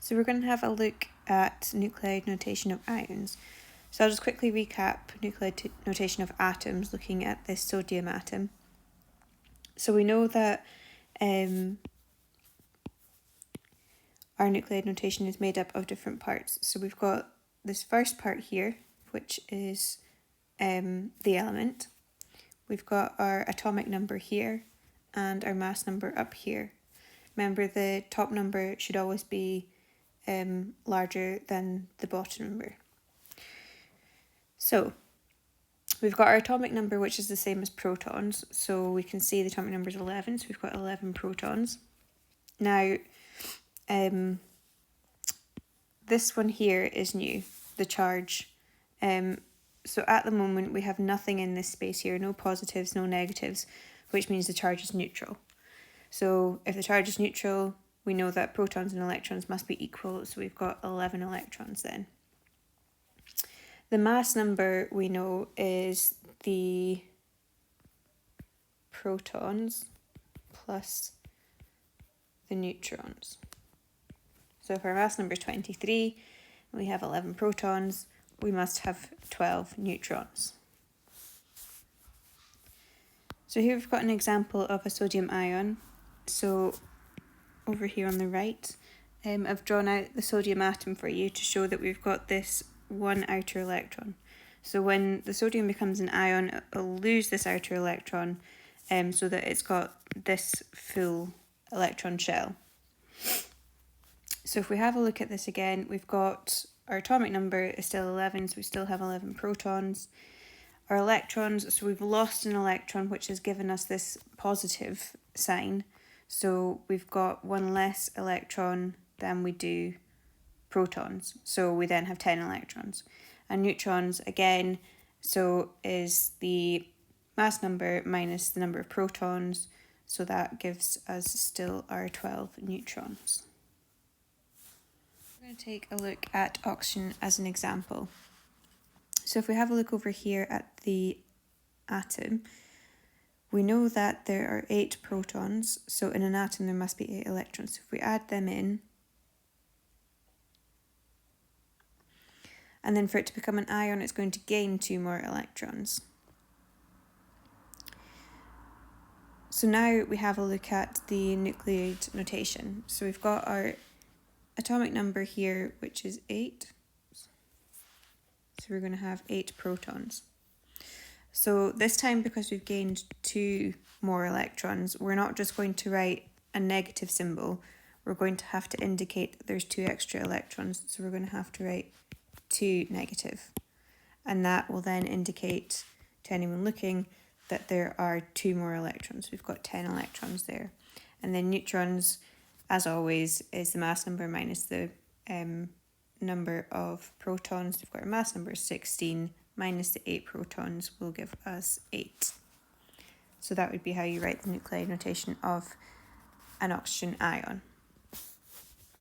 So we're going to have a look at nuclide notation of ions. So I'll just quickly recap nuclide notation of atoms, looking at this sodium atom. So we know that our nuclide notation is made up of different parts. So we've got this first part here, which is the element. We've got our atomic number here and our mass number up here. Remember, the top number should always be larger than the bottom number. So we've got our atomic number, which is the same as protons. So we can see the atomic number is 11, so we've got 11 protons. Now, this one here is new, the charge. So at the moment we have nothing in this space here, no positives, no negatives, which means the charge is neutral. So if the charge is neutral, we know that protons and electrons must be equal, so we've got 11 electrons then. The mass number we know is the protons plus the neutrons. So if our mass number is 23 and we have 11 protons, we must have 12 neutrons. So here we've got an example of a sodium ion. So over here on the right, I've drawn out the sodium atom for you to show that we've got this one outer electron. So when the sodium becomes an ion, it'll lose this outer electron so that it's got this full electron shell. So if we have a look at this again, we've got our atomic number is still 11, so we still have 11 protons. Our electrons, so we've lost an electron, which has given us this positive sign. So we've got one less electron than we do protons. So we then have 10 electrons. And neutrons, again, so is the mass number minus the number of protons. So that gives us still our 12 neutrons. We're going to take a look at oxygen as an example. So if we have a look over here at the atom, we know that there are 8 protons, so in an atom there must be 8 electrons. So if we add them in, and then for it to become an ion, it's going to gain 2 more electrons. So now we have a look at the nuclide notation. So we've got our atomic number here, which is 8. So we're going to have 8 protons. So this time, because we've gained 2 more electrons, we're not just going to write a negative symbol. We're going to have to indicate that there's 2 extra electrons. So we're going to have to write 2 negative. And that will then indicate to anyone looking that there are 2 more electrons. We've got 10 electrons there. And then neutrons, as always, is the mass number minus the number of protons. We've got our mass number 16 minus the 8 protons will give us 8. So that would be how you write the nuclide notation of an oxygen ion.